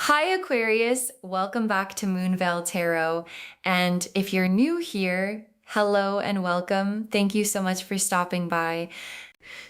Hi, Aquarius. Welcome back to Moonveil Tarot. And if you're new here, hello and welcome. Thank you so much for stopping by.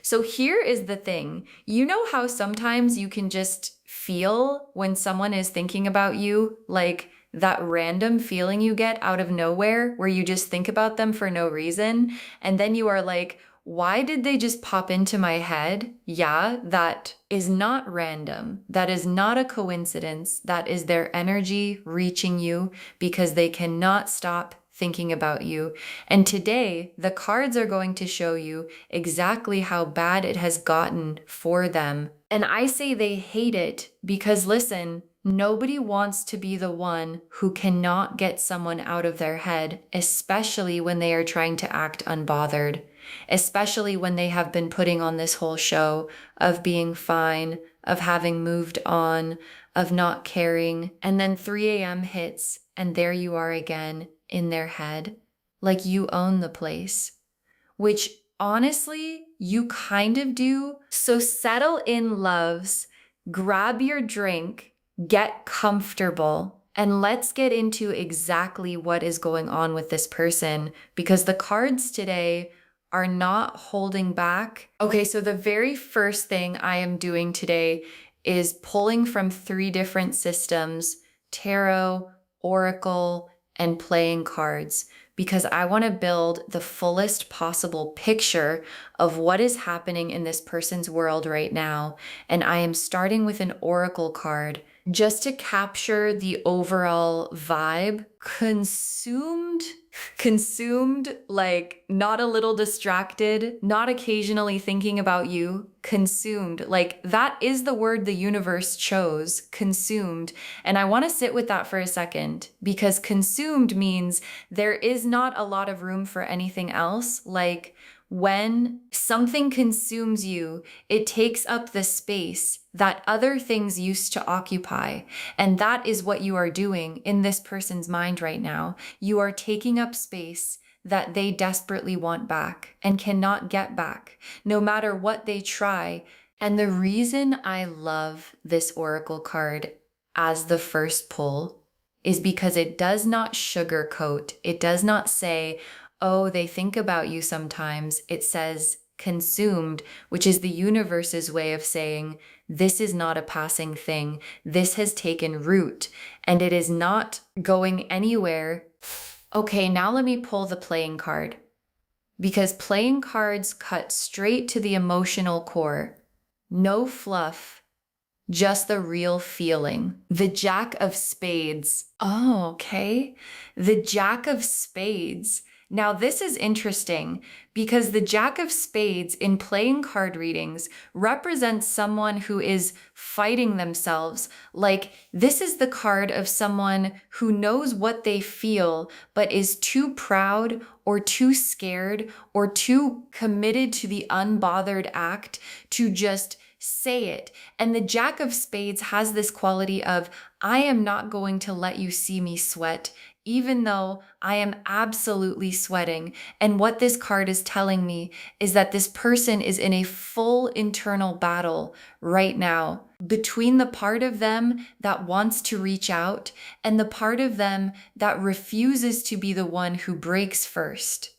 So here is the thing. You know how sometimes you can just feel when someone is thinking about you, like that random feeling you get out of nowhere where you just think about them for no reason, and then you are like, why did they just pop into my head? Yeah, that is not random. That is not a coincidence. That is their energy reaching you because they cannot stop thinking about you. And today, the cards are going to show you exactly how bad it has gotten for them. And I say they hate it because listen, nobody wants to be the one who cannot get someone out of their head, especially when they are trying to act unbothered, especially when they have been putting on this whole show of being fine, of having moved on, of not caring. And then 3 a.m. hits, and there you are again in their head, like you own the place, which honestly, you kind of do. So settle in, loves, grab your drink, get comfortable, and let's get into exactly what is going on with this person because the cards today are not holding back. Okay, so the very first thing I am doing today is pulling from 3 different systems: tarot, oracle, and playing cards, because I want to build the fullest possible picture of what is happening in this person's world right now. And I am starting with an oracle card just to capture the overall vibe. Consumed, like not a little distracted, not occasionally thinking about you, consumed. Like that is the word the universe chose, consumed. And I want to sit with that for a second because consumed means there is not a lot of room for anything else. Like when something consumes you, it takes up the space that other things used to occupy. And that is what you are doing in this person's mind right now. You are taking up space that they desperately want back and cannot get back, no matter what they try. And the reason I love this oracle card as the first pull is because it does not sugarcoat. It does not say, oh, they think about you sometimes. It says consumed, which is the universe's way of saying, this is not a passing thing. This has taken root and it is not going anywhere. Okay, now let me pull the playing card because playing cards cut straight to the emotional core. No fluff, just the real feeling. The Jack of Spades. Oh, okay. The Jack of Spades. Now, this is interesting because the Jack of Spades in playing card readings represents someone who is fighting themselves. Like, this is the card of someone who knows what they feel, but is too proud or too scared or too committed to the unbothered act to just say it. And the Jack of Spades has this quality of, I am not going to let you see me sweat, even though I am absolutely sweating. And what this card is telling me is that this person is in a full internal battle right now between the part of them that wants to reach out and the part of them that refuses to be the one who breaks first.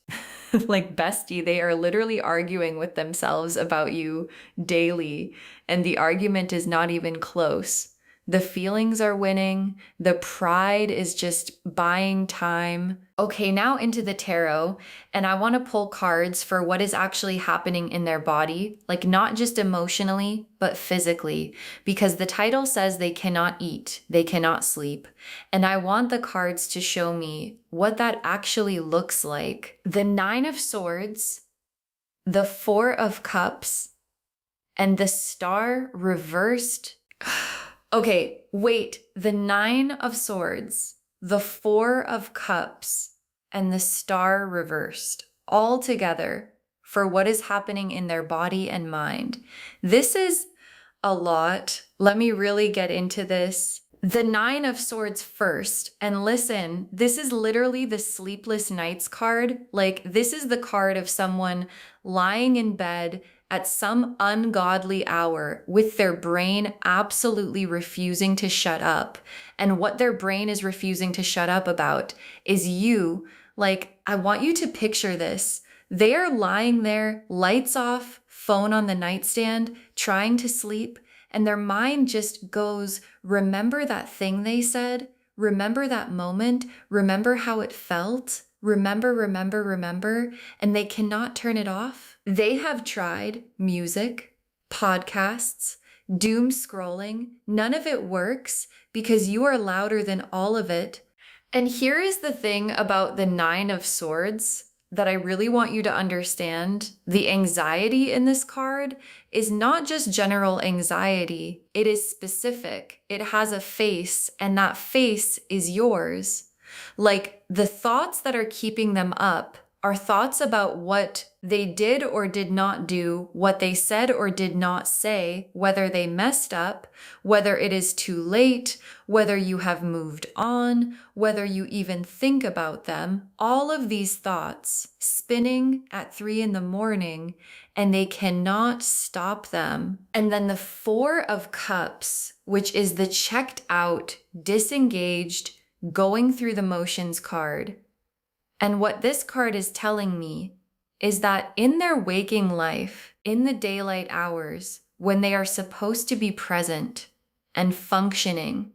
Like bestie, they are literally arguing with themselves about you daily, and the argument is not even close. The feelings are winning. The pride is just buying time. Okay, now into the tarot, and I want to pull cards for what is actually happening in their body, like not just emotionally, but physically, because the title says they cannot eat, they cannot sleep. And I want the cards to show me what that actually looks like. The 9 of Swords, the 4 of Cups, and the Star reversed. Okay, wait, the 9 of Swords, the 4 of Cups, and the Star reversed all together for what is happening in their body and mind. This is a lot. Let me really get into this. The 9 of Swords first, and listen, this is literally the sleepless nights card. Like, this is the card of someone lying in bed at some ungodly hour with their brain absolutely refusing to shut up. And what their brain is refusing to shut up about is you. Like, I want you to picture this. They are lying there, lights off, phone on the nightstand, trying to sleep, and their mind just goes, remember that thing they said? Remember that moment? Remember how it felt? Remember, and they cannot turn it off. They have tried music, podcasts, doom scrolling. None of it works because you are louder than all of it. And here is the thing about the Nine of Swords that I really want you to understand. The anxiety in this card is not just general anxiety, it is specific. It has a face, and that face is yours. Like, the thoughts that are keeping them up are thoughts about what they did or did not do, what they said or did not say, whether they messed up, whether it is too late, whether you have moved on, whether you even think about them. All of these thoughts spinning at 3 a.m, and they cannot stop them. And then the Four of Cups, which is the checked out, disengaged, going through the motions card. And what this card is telling me is that in their waking life, in the daylight hours, when they are supposed to be present and functioning,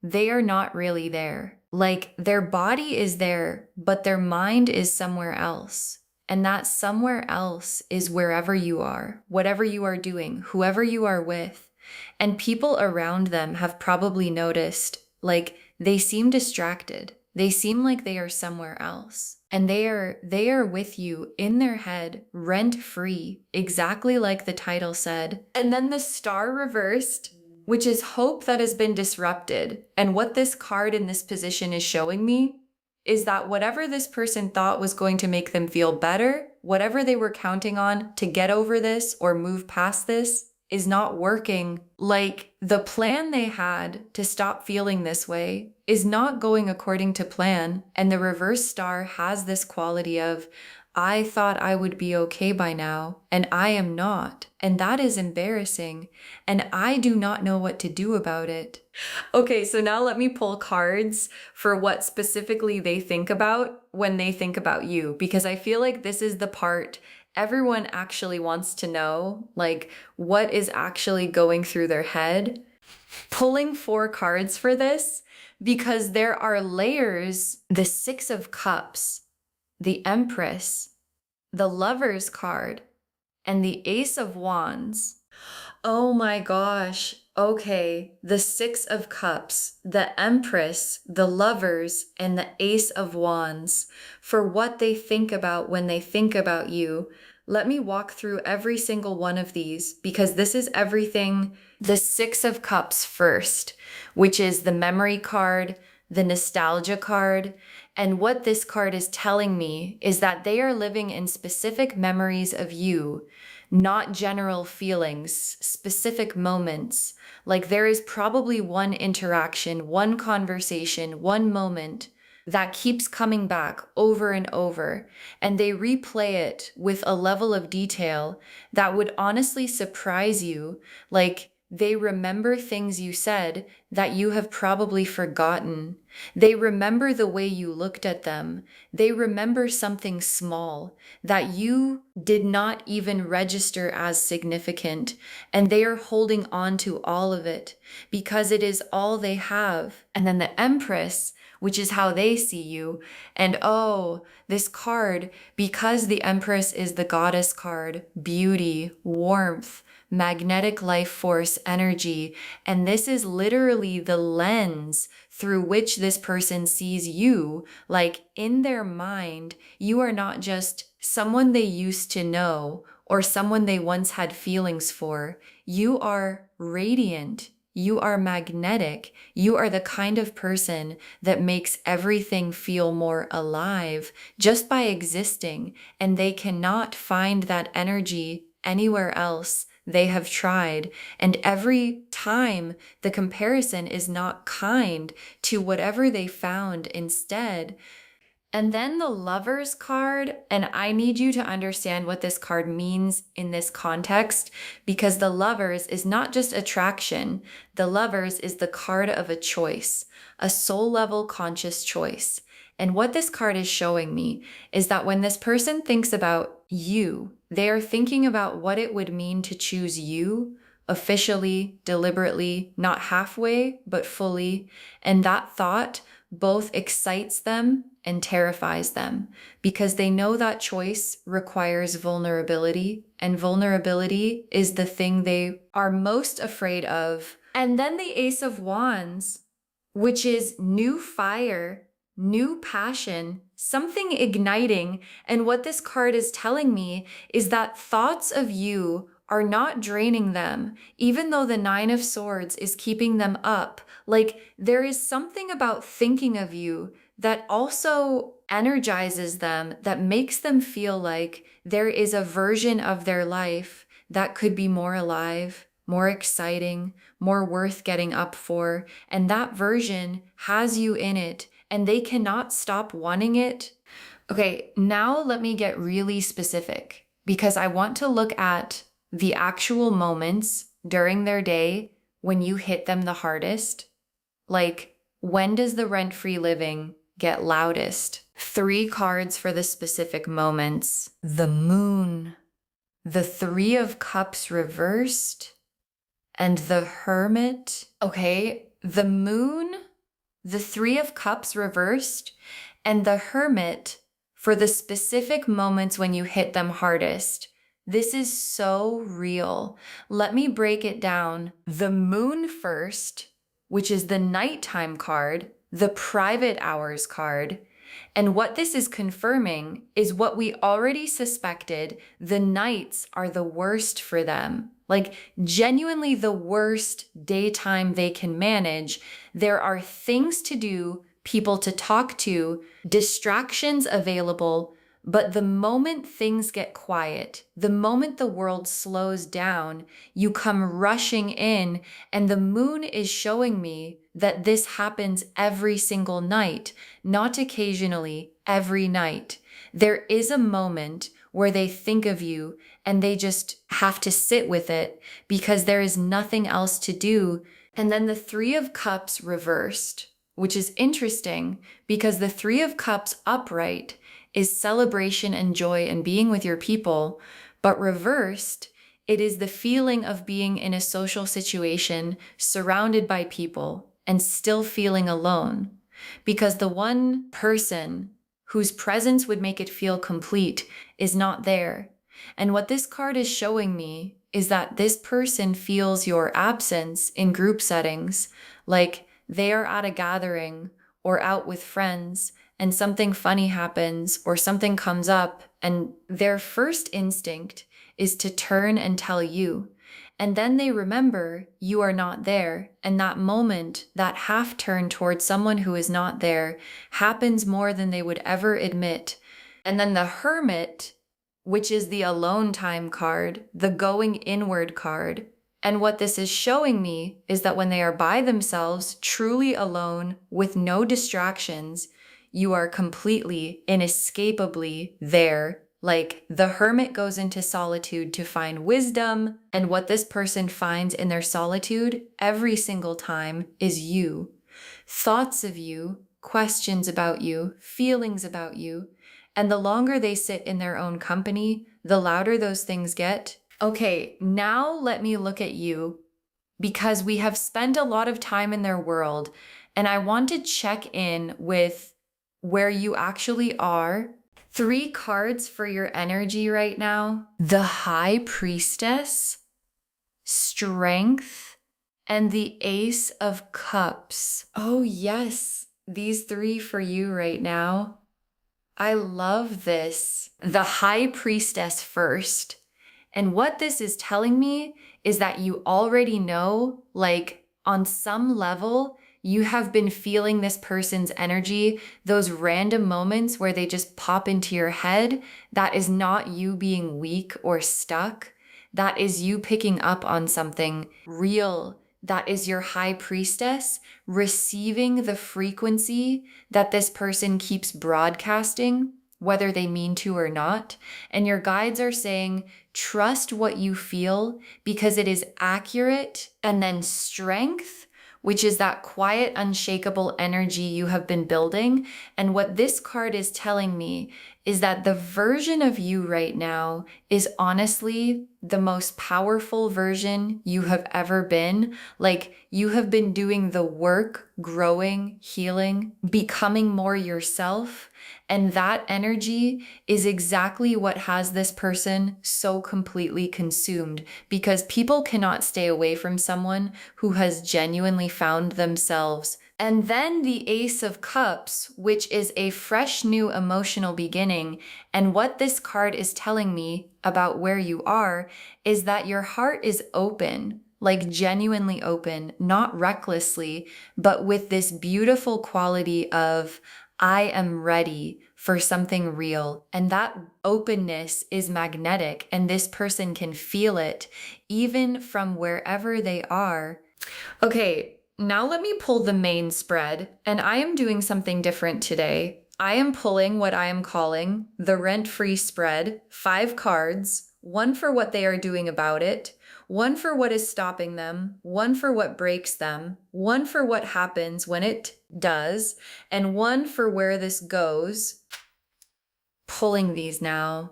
they are not really there. Like, their body is there, but their mind is somewhere else. And that somewhere else is wherever you are, whatever you are doing, whoever you are with. And people around them have probably noticed, like, they seem distracted. They seem like they are somewhere else. And they are with you in their head, rent-free, exactly like the title said. And then the Star reversed, which is hope that has been disrupted. And what this card in this position is showing me is that whatever this person thought was going to make them feel better, whatever they were counting on to get over this or move past this, is not working. Like, the plan they had to stop feeling this way is not going according to plan. And the reverse star has this quality of, I thought I would be okay by now, and I am not. And that is embarrassing. And I do not know what to do about it. Okay, so now let me pull cards for what specifically they think about when they think about you, because I feel like this is the part everyone actually wants to know, like, what is actually going through their head. Pulling 4 cards for this, because there are layers. The Six of Cups, the Empress, the Lover's card, and the Ace of Wands. Oh my gosh. Okay, the Six of Cups, the Empress, the Lovers, and the Ace of Wands. For what they think about when they think about you. Let me walk through every single one of these, because this is everything. The Six of Cups first, which is the memory card, the nostalgia card. And what this card is telling me is that they are living in specific memories of you, not general feelings, specific moments. Like, there is probably one interaction, one conversation, one moment that keeps coming back over and over, and they replay it with a level of detail that would honestly surprise you. Like, they remember things you said that you have probably forgotten. They remember the way you looked at them. They remember something small that you did not even register as significant, and they are holding on to all of it because it is all they have. And then the Empress, which is how they see you. And oh, this card, because the Empress is the goddess card, beauty, warmth, magnetic life force energy, and this is literally the lens through which this person sees you. Like, in their mind, you are not just someone they used to know or someone they once had feelings for. You are radiant. You are magnetic. You are the kind of person that makes everything feel more alive just by existing, and they cannot find that energy anywhere else. They have tried, and every time the comparison is not kind to whatever they found instead. And then the Lovers card, and I need you to understand what this card means in this context, because the Lovers is not just attraction. The Lovers is the card of a choice, a soul level conscious choice. And what this card is showing me is that when this person thinks about you, they are thinking about what it would mean to choose you officially, deliberately, not halfway, but fully. And that thought both excites them and terrifies them because they know that choice requires vulnerability, and vulnerability is the thing they are most afraid of. And then the Ace of Wands, which is new fire, new passion, something igniting. And what this card is telling me is that thoughts of you are not draining them, even though the Nine of Swords is keeping them up. Like, there is something about thinking of you that also energizes them, that makes them feel like there is a version of their life that could be more alive, more exciting, more worth getting up for. And that version has you in it, and they cannot stop wanting it. Okay, now let me get really specific because I want to look at the actual moments during their day when you hit them the hardest. Like, when does the rent-free living get loudest? 3 cards for the specific moments. The Moon, the Three of Cups reversed, and the Hermit. Okay, the Moon, the Three of Cups reversed, and the Hermit for the specific moments when you hit them hardest. This is so real. Let me break it down. The Moon first, which is the nighttime card, the private hours card. And what this is confirming is what we already suspected. The nights are the worst for them. Like, genuinely the worst daytime they can manage. There are things to do, people to talk to, distractions available. But the moment things get quiet, the moment the world slows down, you come rushing in, and the Moon is showing me that this happens every single night, not occasionally, every night. There is a moment where they think of you and they just have to sit with it because there is nothing else to do. And then the Three of Cups reversed, which is interesting because the Three of Cups upright is celebration and joy and being with your people, but reversed, it is the feeling of being in a social situation surrounded by people and still feeling alone, because the one person whose presence would make it feel complete is not there. And what this card is showing me is that this person feels your absence in group settings, like they are at a gathering or out with friends and something funny happens or something comes up, and their first instinct is to turn and tell you. And then they remember you are not there. And that moment, that half turn towards someone who is not there, happens more than they would ever admit. And then the Hermit, which is the alone time card, the going inward card. And what this is showing me is that when they are by themselves, truly alone, with no distractions, you are completely, inescapably there. Like, the Hermit goes into solitude to find wisdom, and what this person finds in their solitude every single time is you. Thoughts of you, questions about you, feelings about you. And the longer they sit in their own company, the louder those things get. Okay, now let me look at you, because we have spent a lot of time in their world, and I want to check in with where you actually are. 3 cards for your energy right now: the High Priestess, Strength, and the Ace of Cups. Oh yes, these 3 for you right now. I love this. The High Priestess first. And what this is telling me is that you already know, like, on some level, you have been feeling this person's energy, those random moments where they just pop into your head. That is not you being weak or stuck. That is you picking up on something real, that is your high priestess, receiving the frequency that this person keeps broadcasting, whether they mean to or not. And your guides are saying, trust what you feel because it is accurate. And then strength, which is that quiet, unshakable energy you have been building. And what this card is telling me is that the version of you right now is honestly the most powerful version you have ever been. Like, you have been doing the work, growing, healing, becoming more yourself. And that energy is exactly what has this person so completely consumed, because people cannot stay away from someone who has genuinely found themselves. And then the Ace of Cups, which is a fresh new emotional beginning. And what this card is telling me about where you are is that your heart is open, like genuinely open, not recklessly, but with this beautiful quality of, I am ready for something real. And that openness is magnetic, and this person can feel it even from wherever they are. Okay, now let me pull the main spread, and I am doing something different today. I am pulling what I am calling the rent-free spread, 5 cards, one for what they are doing about it, one for what is stopping them, one for what breaks them, one for what happens when it does, and one for where this goes. Pulling these now.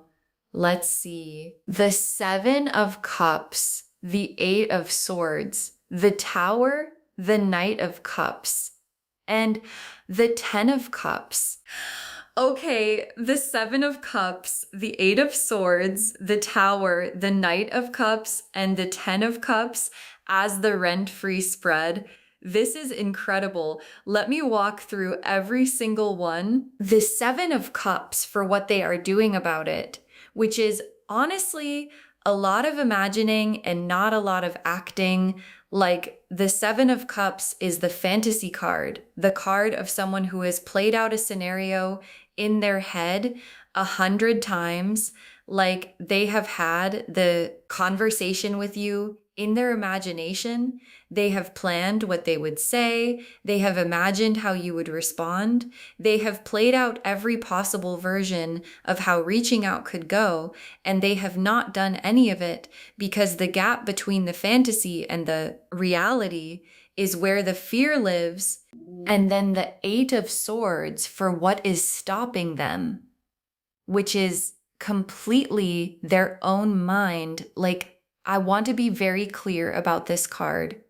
Let's see. The 7 of Cups, the 8 of Swords, the Tower, the Knight of Cups, and the 10 of Cups. Okay, the 7 of Cups, the 8 of Swords, the Tower, the Knight of Cups, and the 10 of Cups as the rent-free spread. This is incredible. Let me walk through every single one. The 7 of Cups for what they are doing about it, which is honestly a lot of imagining and not a lot of acting. Like, the 7 of Cups is the fantasy card, the card of someone who has played out a scenario in their head 100 times. Like, they have had the conversation with you in their imagination. They have planned what they would say. They have imagined how you would respond. They have played out every possible version of how reaching out could go, and they have not done any of it because the gap between the fantasy and the reality is where the fear lives. And then the 8 of Swords for what is stopping them, which is completely their own mind. Like, I want to be very clear about this card.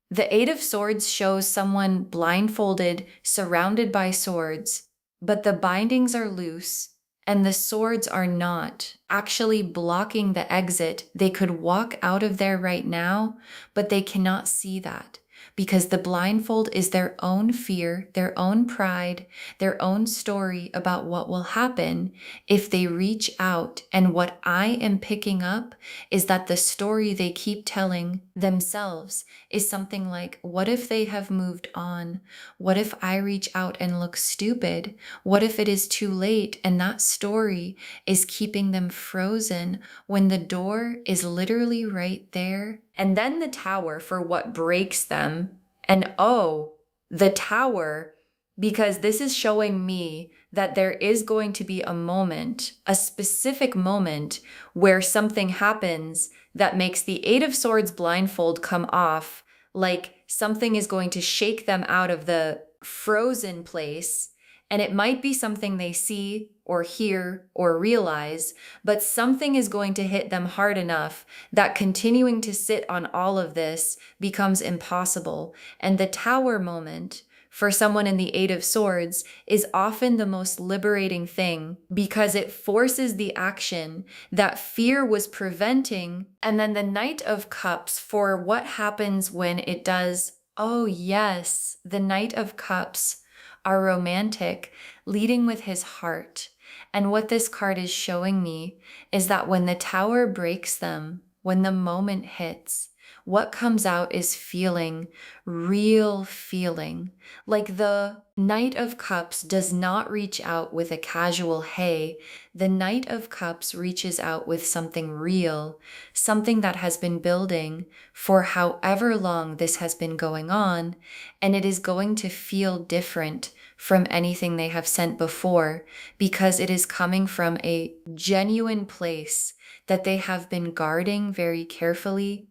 The 8 of Swords shows someone blindfolded, surrounded by swords, but the bindings are loose and the swords are not, actually blocking the exit. They could walk out of there right now, but they cannot see that because the blindfold is their own fear, their own pride, their own story about what will happen if they reach out. And what I am picking up is that the story they keep telling themselves is something like, what if they have moved on? What if I reach out and look stupid? What if it is too late? And that story is keeping them frozen when the door is literally right there. And then the Tower for what breaks them. And oh, the Tower, because this is showing me that there is going to be a moment, a specific moment, where something happens that makes the 8 of Swords blindfold come off. Like, something is going to shake them out of the frozen place. And it might be something they see or hear or realize, but something is going to hit them hard enough that continuing to sit on all of this becomes impossible. And the Tower moment for someone in the 8 of Swords is often the most liberating thing because it forces the action that fear was preventing. And then the Knight of Cups for what happens when it does. Oh yes, the Knight of Cups are romantic, leading with his heart. And what this card is showing me is that when the Tower breaks them, when the moment hits, what comes out is feeling, real feeling. Like the Knight of Cups does not reach out with a casual hey. The Knight of Cups reaches out with something real, something that has been building for however long this has been going on, and it is going to feel different from anything they have sent before because it is coming from a genuine place that they have been guarding very carefully.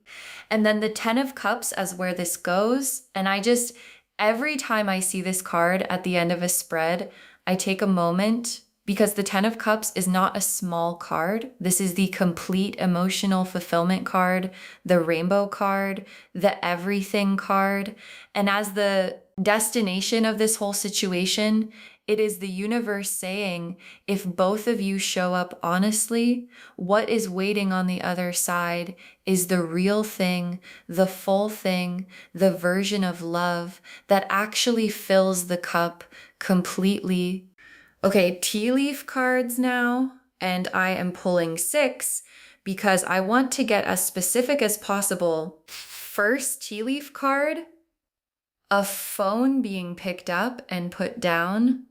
And then the 10 of Cups as where this goes. And every time I see this card at the end of a spread, I take a moment because the 10 of Cups is not a small card. This is the complete emotional fulfillment card, the rainbow card, the everything card. And as the destination of this whole situation, it is the universe saying, if both of you show up honestly, what is waiting on the other side is the real thing, the full thing, the version of love that actually fills the cup completely. Okay, tea leaf cards now, and I am pulling 6 because I want to get as specific as possible. First tea leaf card, a phone being picked up and put down,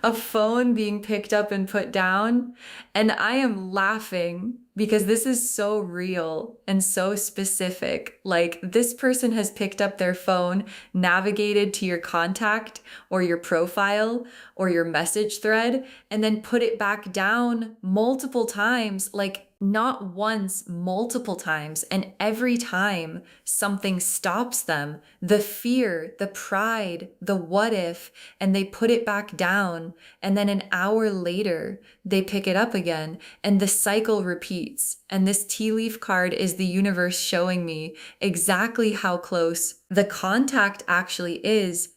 a phone being picked up and put down. And I am laughing because this is so real and so specific. Like this person has picked up their phone, navigated to your contact or your profile or your message thread, and then put it back down multiple times, like not once, multiple times. And every time something stops them, the fear, the pride, the what if, and they put it back down. And then an hour later, they pick it up again and the cycle repeats. And this tea leaf card is the universe showing me exactly how close the contact actually is.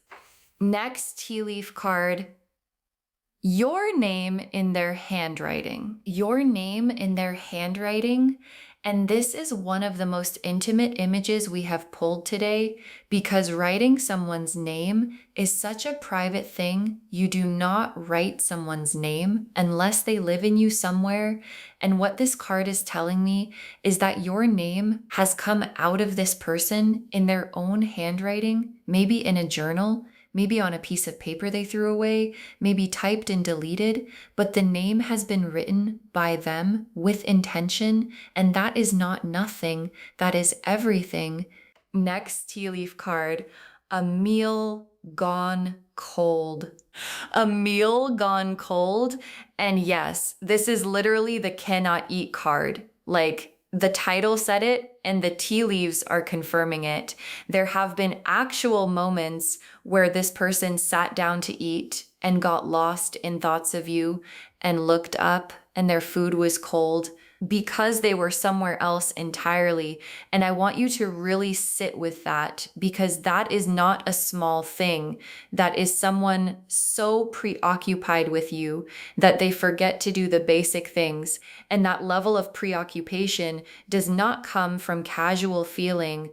Next tea leaf card, your name in their handwriting. Your name in their handwriting. And this is one of the most intimate images we have pulled today because writing someone's name is such a private thing. You do not write someone's name unless they live in you somewhere. And what this card is telling me is that your name has come out of this person in their own handwriting, maybe in a journal, maybe on a piece of paper they threw away, maybe typed and deleted, but the name has been written by them with intention, and that is not nothing, that is everything. Next tea leaf card, a meal gone cold. A meal gone cold, and yes, this is literally the cannot eat card. Like, the title said it, and the tea leaves are confirming it. There have been actual moments where this person sat down to eat and got lost in thoughts of you and looked up and their food was cold because they were somewhere else entirely. And I want you to really sit with that because that is not a small thing. That is someone so preoccupied with you that they forget to do the basic things. And that level of preoccupation does not come from casual feeling.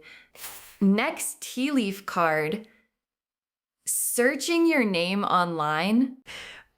Next tea leaf card, searching your name online.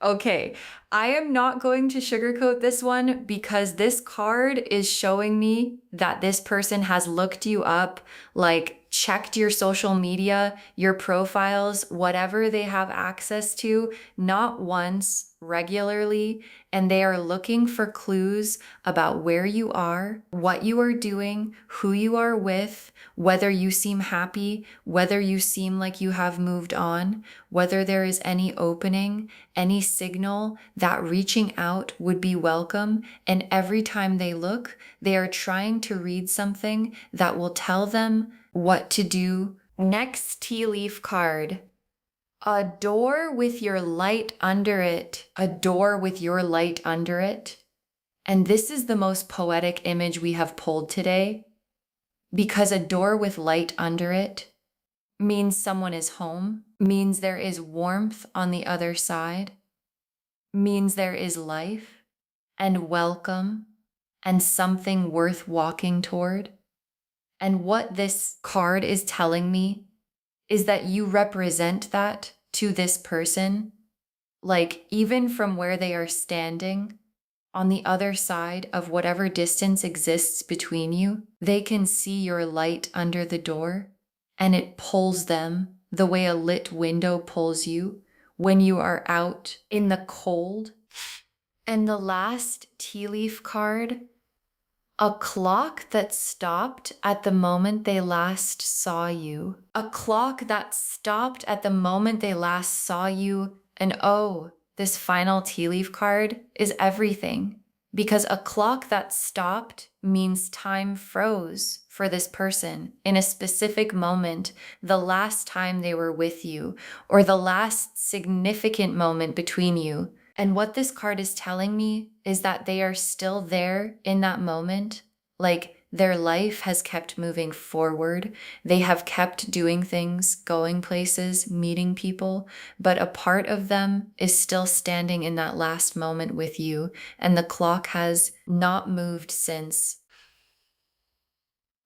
Okay, I am not going to sugarcoat this one because this card is showing me that this person has looked you up, like checked your social media, your profiles, whatever they have access to, not once, regularly, and they are looking for clues about where you are, what you are doing, who you are with, whether you seem happy, whether you seem like you have moved on, whether there is any opening, any signal that reaching out would be welcome. And every time they look, they are trying to read something that will tell them what to do. Next tea leaf card, a door with your light under it. A door with your light under it. And this is the most poetic image we have pulled today because a door with light under it means someone is home, means there is warmth on the other side, means there is life and welcome and something worth walking toward. And what this card is telling me is that you represent that to this person, like even from where they are standing on the other side of whatever distance exists between you, they can see your light under the door, and it pulls them the way a lit window pulls you when you are out in the cold. And the last tea leaf card, a clock that stopped at the moment they last saw you. A clock that stopped at the moment they last saw you. And oh, this final tea leaf card is everything. Because a clock that stopped means time froze for this person in a specific moment, the last time they were with you, or the last significant moment between you. And what this card is telling me is that they are still there in that moment. Like their life has kept moving forward. They have kept doing things, going places, meeting people, but a part of them is still standing in that last moment with you. And the clock has not moved since.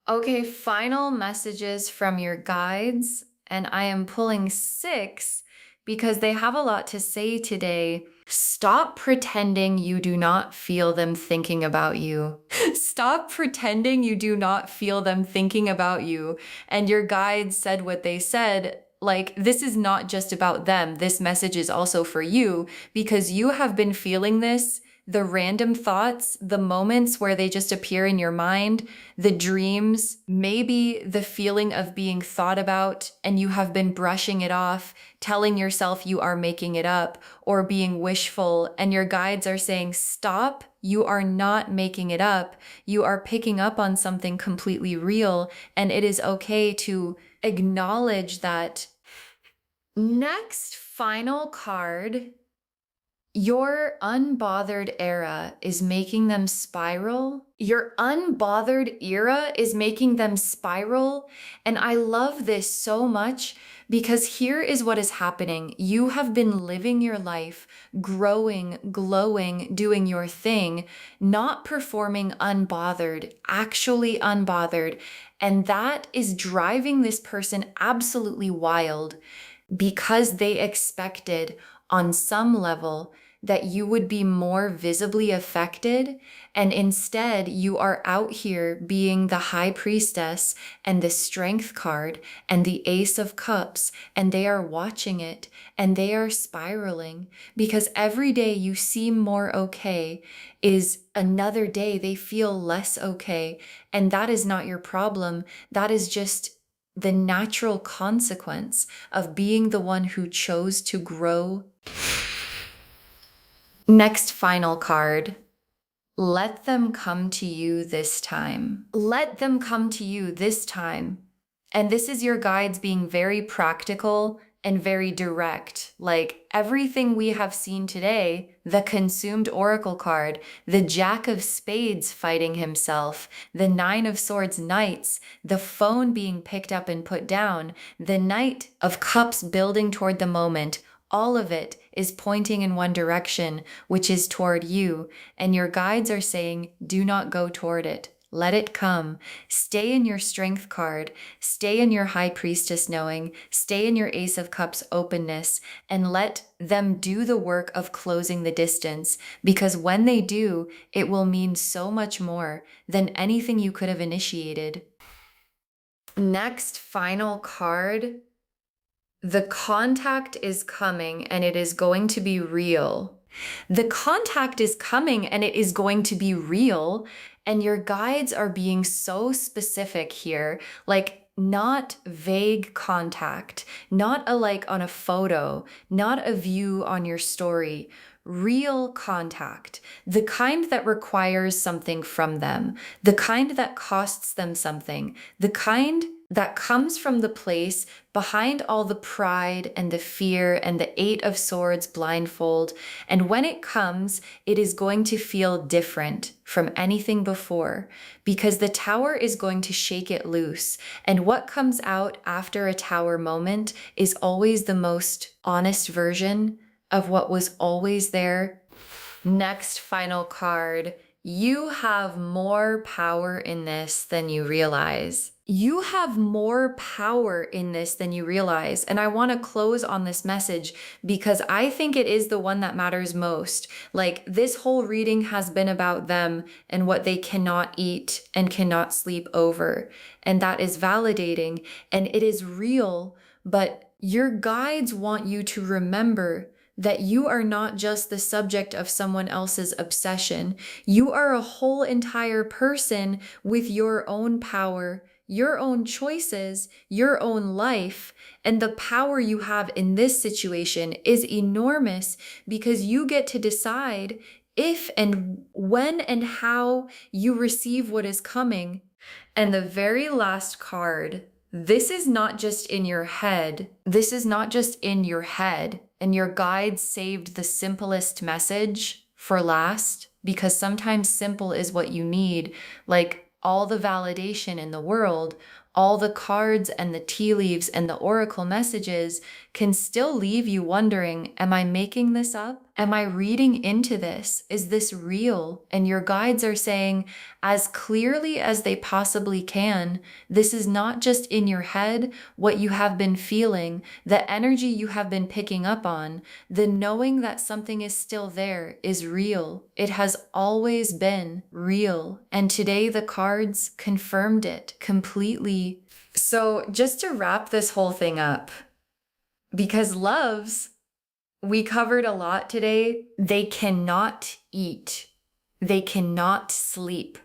Okay, final messages from your guides. And I am pulling 6 because they have a lot to say today. Stop pretending you do not feel them thinking about you. Stop pretending you do not feel them thinking about you. And your guides said what they said. Like, this is not just about them. This message is also for you because you have been feeling this. The random thoughts, the moments where they just appear in your mind, the dreams, maybe the feeling of being thought about and you have been brushing it off, telling yourself you are making it up or being wishful, and your guides are saying, stop, you are not making it up. You are picking up on something completely real, and it is okay to acknowledge that. Next, final card. Your unbothered era is making them spiral. Your unbothered era is making them spiral. And I love this so much because here is what is happening. You have been living your life, growing, glowing, doing your thing, not performing unbothered, actually unbothered. And that is driving this person absolutely wild because they expected on some level that you would be more visibly affected, and instead you are out here being the high priestess and the strength card and the ace of cups, and they are watching it and they are spiraling because every day you seem more okay is another day they feel less okay, and that is not your problem. That is just the natural consequence of being the one who chose to grow. Next final card. Let them come to you this time. Let them come to you this time. And this is your guides being very practical and very direct. Like everything we have seen today, the consumed oracle card, the Jack of Spades fighting himself, the Nine of Swords knights, the phone being picked up and put down, the Knight of Cups building toward the moment, all of it is pointing in one direction, which is toward you. And your guides are saying, do not go toward it. Let it come. Stay in your strength card. Stay in your high priestess knowing. Stay in your ace of cups openness, and let them do the work of closing the distance. Because when they do, it will mean so much more than anything you could have initiated. Next, final card. The contact is coming and it is going to be real. The contact is coming and it is going to be real. And your guides are being so specific here, like not vague contact, not a like on a photo, not a view on your story. Real contact, the kind that requires something from them, the kind that costs them something, the kind that comes from the place behind all the pride and the fear and the Eight of Swords blindfold. And when it comes, it is going to feel different from anything before because the Tower is going to shake it loose. And what comes out after a Tower moment is always the most honest version of what was always there. Next final card. You have more power in this than you realize. You have more power in this than you realize. And I want to close on this message because I think it is the one that matters most. Like, this whole reading has been about them and what they cannot eat and cannot sleep over. And that is validating and it is real, but your guides want you to remember that you are not just the subject of someone else's obsession. You are a whole entire person with your own power, your own choices, your own life. And the power you have in this situation is enormous because you get to decide if and when and how you receive what is coming. And the very last card, this is not just in your head. This is not just in your head. And your guides saved the simplest message for last because sometimes simple is what you need. Like, all the validation in the world, all the cards and the tea leaves and the oracle messages can still leave you wondering, am I making this up? Am I reading into this? Is this real? And your guides are saying, as clearly as they possibly can, this is not just in your head, what you have been feeling, the energy you have been picking up on, the knowing that something is still there is real. It has always been real. And today the cards confirmed it completely. So just to wrap this whole thing up, because loves, we covered a lot today. They cannot eat. They cannot sleep.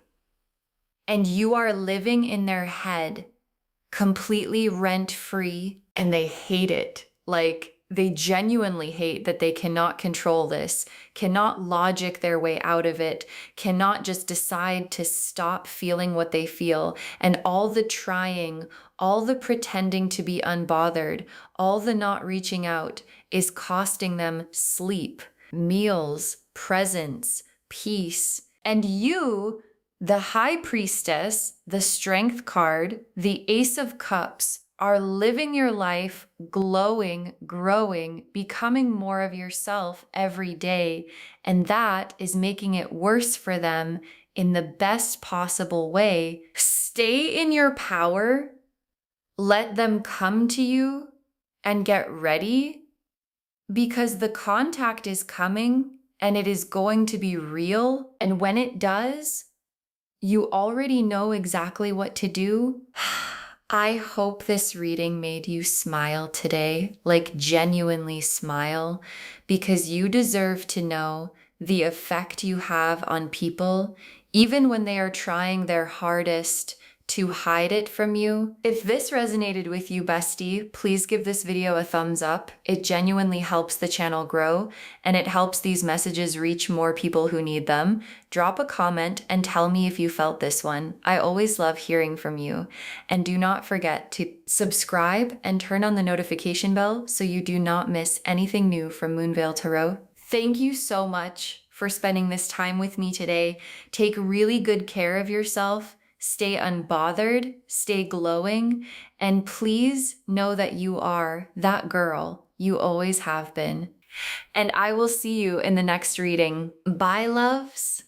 And you are living in their head, completely rent-free, and they hate it. Like, they genuinely hate that they cannot control this, cannot logic their way out of it, cannot just decide to stop feeling what they feel. And all the trying, all the pretending to be unbothered, all the not reaching out is costing them sleep, meals, presence, peace. And you, the High Priestess, the Strength card, the Ace of Cups, are living your life, glowing, growing, becoming more of yourself every day. And that is making it worse for them in the best possible way. Stay in your power. Let them come to you and get ready because the contact is coming and it is going to be real. And when it does, you already know exactly what to do. I hope this reading made you smile today, like genuinely smile, because you deserve to know the effect you have on people, even when they are trying their hardest to hide it from you. If this resonated with you, bestie, please give this video a thumbs up. It genuinely helps the channel grow and it helps these messages reach more people who need them. Drop a comment and tell me if you felt this one. I always love hearing from you. And do not forget to subscribe and turn on the notification bell so you do not miss anything new from Moonveil Tarot. Thank you so much for spending this time with me today. Take really good care of yourself. Stay unbothered, stay glowing, and please know that you are that girl you always have been. And I will see you in the next reading. Bye, loves.